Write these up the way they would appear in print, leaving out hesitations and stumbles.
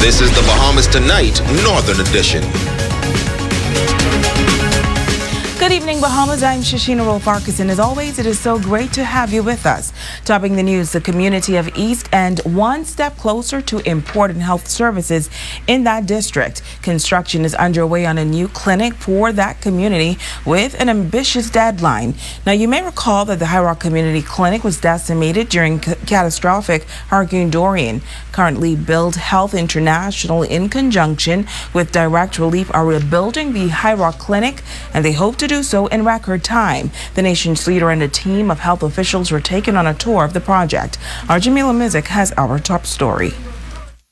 This is the Bahamas Tonight, Northern Edition. Good evening, Bahamas. I'm Shashina Rolfarkas, and as always, it is so great to have you with us. Topping the news, the community of East End one step closer to important health services in that district. Construction is underway on a new clinic for that community with an ambitious deadline. Now, you may recall that the High Rock Community Clinic was decimated during catastrophic Hurricane Dorian. Currently, Build Health International, in conjunction with Direct Relief, are rebuilding the High Rock Clinic, and they hope to do so in record time. The nation's leader and a team of health officials were taken on a tour of the project. Our Jamila Mizik has our top story.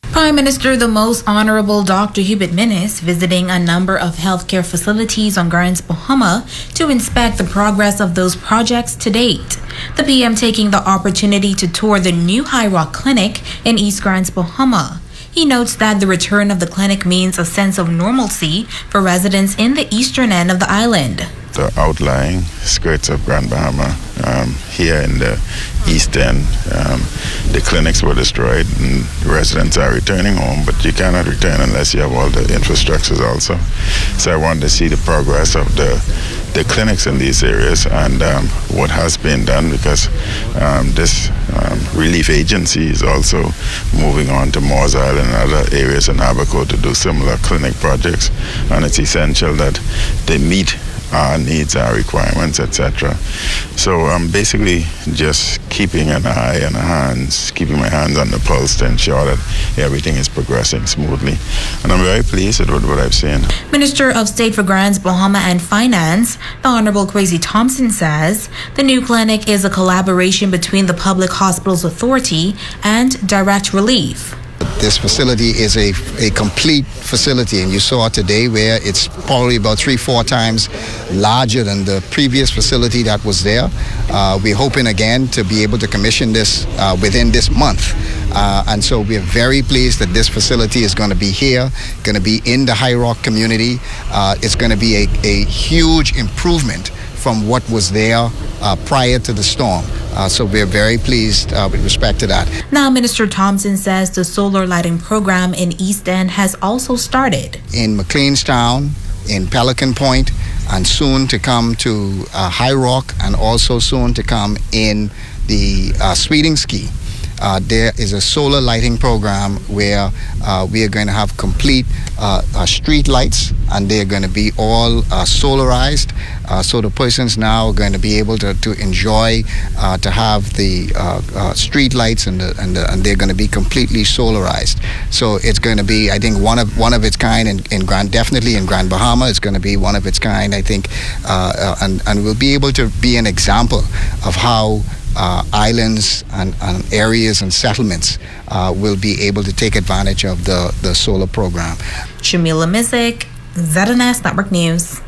Prime Minister the Most Honorable Dr. Hubert Minnis visiting a number of healthcare facilities on Grands Bahama to inspect the progress of those projects to date. The PM taking the opportunity to tour the new High Rock Clinic in East Grands Bahama. He notes that the return of the clinic means a sense of normalcy for residents in the eastern end of the island. The outlying skirts of Grand Bahama, here in the east end, the clinics were destroyed and residents are returning home, but you cannot return unless you have all the infrastructures also. So I wanted to see the progress of the clinics in these areas and what has been done, because this relief agency is also moving on to Moores Island and other areas in Abaco to do similar clinic projects, and it's essential that they meet our needs, our requirements, etc. So I'm basically just keeping an eye and keeping my hands on the pulse to ensure that everything is progressing smoothly. And I'm very pleased with what I've seen. Minister of State for Grands Bahama and Finance, the Honorable Kwesi Thompson, says the new clinic is a collaboration between the Public Hospitals Authority and Direct Relief. This facility is a complete facility, and you saw today where it's probably about 3-4 times larger than the previous facility that was there. We're hoping again to be able to commission this within this month. And so we're very pleased that this facility is going to be here, going to be in the High Rock community. It's going to be a huge improvement from what was there prior to the storm. So we're very pleased with respect to that. Now, Minister Thompson says the solar lighting program in East End has also started. In McLeanstown, in Pelican Point, and soon to come to High Rock, and also soon to come in the Sweeting Ski. There is a solar lighting program where we are going to have complete street lights, and they're going to be all solarized. So the persons now are going to be able to enjoy to have the street lights, and they're going to be completely solarized. So it's going to be, I think, one of its kind in definitely in Grand Bahama. It's going to be one of its kind, I think, and we'll be able to be an example of how islands and areas and settlements will be able to take advantage of the solar program. Jamila Mizik, ZNS Network News.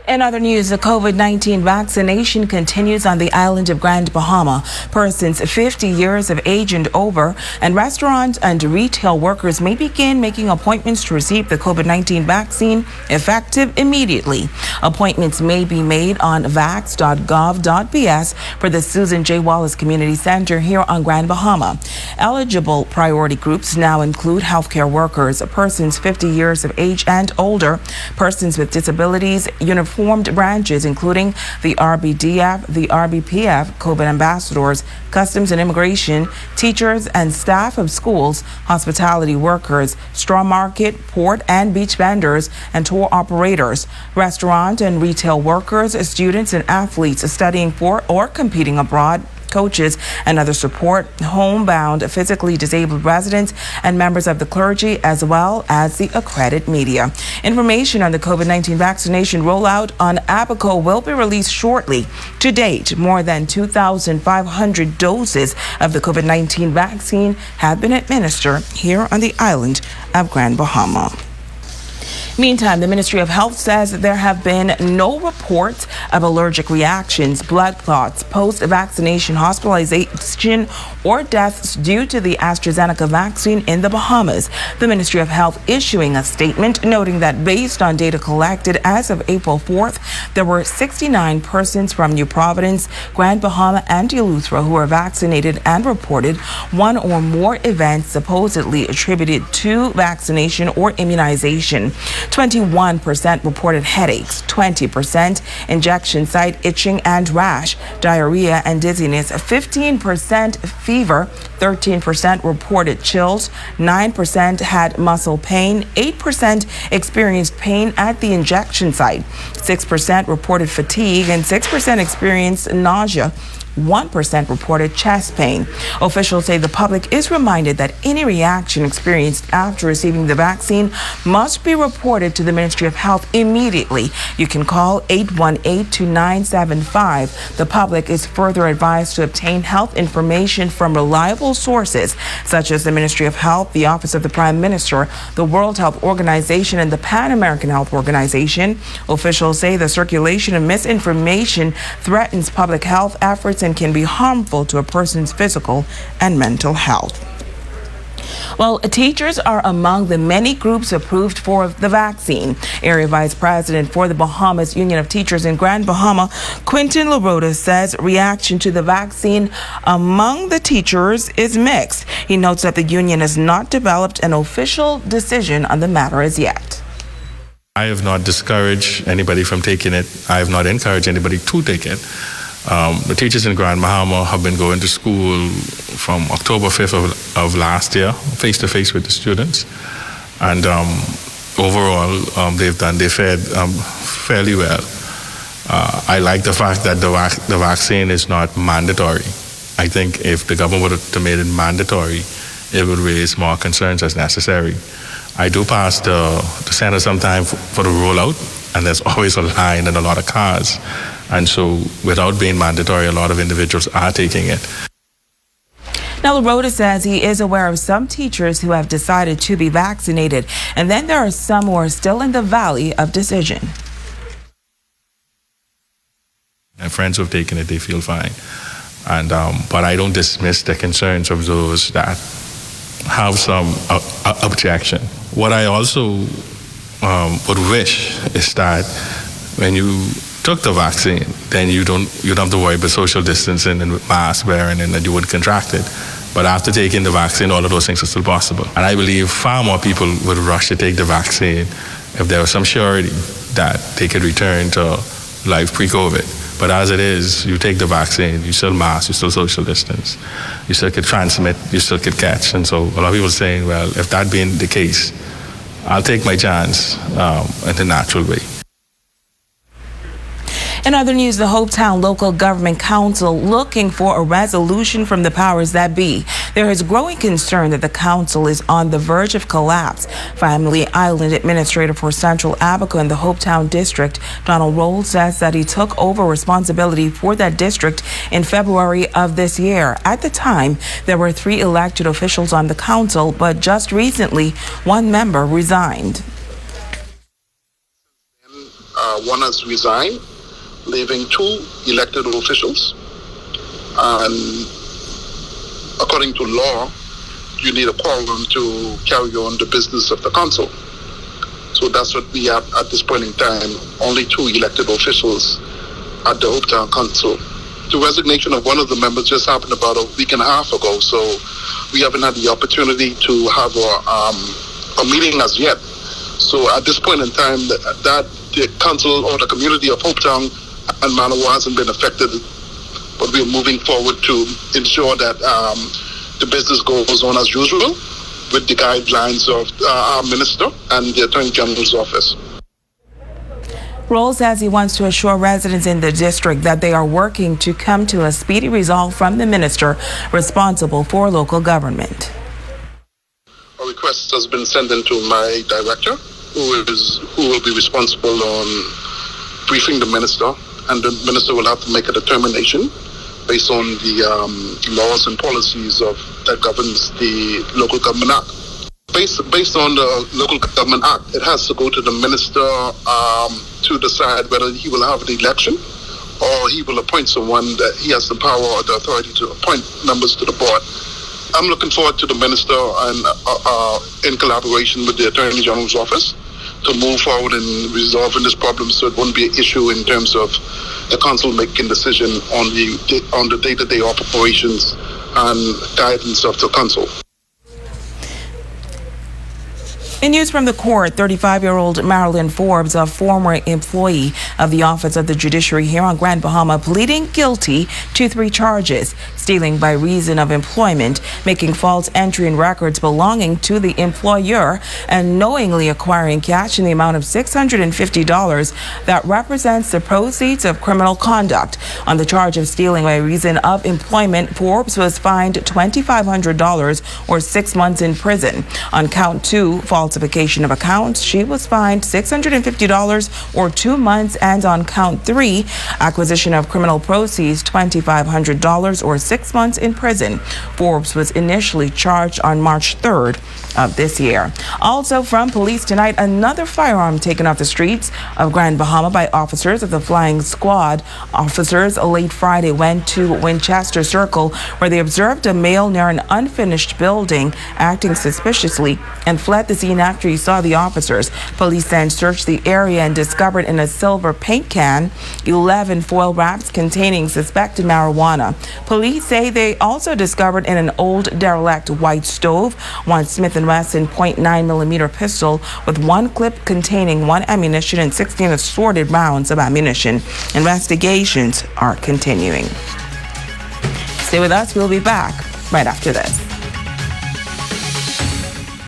In other news, the COVID-19 vaccination continues on the island of Grand Bahama. Persons 50 years of age and over and restaurant and retail workers may begin making appointments to receive the COVID-19 vaccine effective immediately. Appointments may be made on vax.gov.bs for the Susan J. Wallace Community Center here on Grand Bahama. Eligible priority groups now include healthcare workers, persons 50 years of age and older, persons with disabilities, uniformed branches including the RBDF, the RBPF, COVID ambassadors, customs and immigration, teachers and staff of schools, hospitality workers, straw market, port and beach vendors, and tour operators, restaurant and retail workers, students and athletes studying for or competing abroad, coaches and other support, homebound physically disabled residents, and members of the clergy, as well as the accredited media. Information on the COVID-19 vaccination rollout on Abaco will be released shortly. To date, more than 2,500 doses of the COVID-19 vaccine have been administered here on the island of Grand Bahama. Meantime, the Ministry of Health says that there have been no reports of allergic reactions, blood clots, post-vaccination hospitalization, or deaths due to the AstraZeneca vaccine in the Bahamas. The Ministry of Health issuing a statement noting that based on data collected as of April 4th, there were 69 persons from New Providence, Grand Bahama, and Eleuthera who were vaccinated and reported one or more events supposedly attributed to vaccination or immunization. 21% reported headaches, 20% injection site itching and rash, diarrhea and dizziness, 15% fever, 13% reported chills, 9% had muscle pain, 8% experienced pain at the injection site, 6% reported fatigue, and 6% experienced nausea. 1% reported chest pain. Officials say the public is reminded that any reaction experienced after receiving the vaccine must be reported to the Ministry of Health immediately. You can call 818-2975. The public is further advised to obtain health information from reliable sources such as the Ministry of Health, the Office of the Prime Minister, the World Health Organization, and the Pan American Health Organization. Officials say the circulation of misinformation threatens public health efforts and can be harmful to a person's physical and mental health. Well, teachers are among the many groups approved for the vaccine. Area Vice President for the Bahamas Union of Teachers in Grand Bahama, Quentin LaRota, says reaction to the vaccine among the teachers is mixed. He notes that the union has not developed an official decision on the matter as yet. I have not discouraged anybody from taking it. I have not encouraged anybody to take it. The teachers in Grand Bahama have been going to school from October 5th of last year, face-to-face with the students. And overall, they fared fairly well. I like the fact that the vaccine is not mandatory. I think if the government would have made it mandatory, it would raise more concerns as necessary. I do pass the center sometime for the rollout, and there's always a line and a lot of cars. And so without being mandatory, a lot of individuals are taking it. Now, LaRota says he is aware of some teachers who have decided to be vaccinated, and then there are some who are still in the valley of decision. My friends who have taken it, they feel fine. And but I don't dismiss the concerns of those that have some objection. What I also would wish is that when you took the vaccine, then you don't have to worry about social distancing and mask wearing, and that you wouldn't contract it. But after taking the vaccine, all of those things are still possible. And I believe far more people would rush to take the vaccine if there was some surety that they could return to life pre-COVID. But as it is, you take the vaccine, you still mask, you still social distance, you still could transmit, you still could catch. And so a lot of people are saying, well, if that being the case, I'll take my chance in the natural way. In other news, the Hopetown Local Government Council looking for a resolution from the powers that be. There is growing concern that the council is on the verge of collapse. Family Island Administrator for Central Abaco in the Hopetown District, Donald Roll, says that he took over responsibility for that district in February of this year. At the time, there were 3 elected officials on the council, but just recently, 1 member resigned. One has resigned, leaving 2 elected officials. And according to law, you need a quorum to carry on the business of the council. So that's what we have at this point in time, only 2 elected officials at the Hopetown Council. The resignation of one of the members just happened about a week and a half ago, so we haven't had the opportunity to have a meeting as yet. So at this point in time, that the council or the community of Hopetown and Manawa hasn't been affected, but we're moving forward to ensure that the business goes on as usual with the guidelines of our minister and the Attorney General's office. Roll says he wants to assure residents in the district that they are working to come to a speedy resolve from the minister responsible for local government. A request has been sent in to my director, who will be responsible on briefing the minister, and the minister will have to make a determination based on the laws and policies that governs the Local Government Act. Based on the Local Government Act, it has to go to the minister to decide whether he will have the election or he will appoint someone that he has the power or the authority to appoint members to the board. I'm looking forward to the minister and in collaboration with the Attorney General's office to move forward in resolving this problem so it won't be an issue in terms of the council making decision on the day-to-day operations and guidance of the council. In news from the court, 35-year-old Marilyn Forbes, a former employee of the Office of the Judiciary here on Grand Bahama, pleading guilty to 3 charges: stealing by reason of employment, making false entry in records belonging to the employer, and knowingly acquiring cash in the amount of $650 that represents the proceeds of criminal conduct. On the charge of stealing by reason of employment, Forbes was fined $2,500 or 6 months in prison. On count 2, falsification of accounts, she was fined $650 or 2 months, and on count 3, acquisition of criminal proceeds, $2,500 or 6 months in prison. Forbes was initially charged on March 3rd of this year. Also from police tonight, another firearm taken off the streets of Grand Bahama by officers of the Flying Squad. Officers late Friday went to Winchester Circle, where they observed a male near an unfinished building acting suspiciously and fled the scene after he saw the officers. Police then searched the area and discovered in a silver paint can 11 foil wraps containing suspected marijuana. Police say they also discovered in an old derelict white stove one Smith & Wesson .9mm pistol with 1 clip containing 1 ammunition and 16 assorted rounds of ammunition. Investigations are continuing. Stay with us. We'll be back right after this.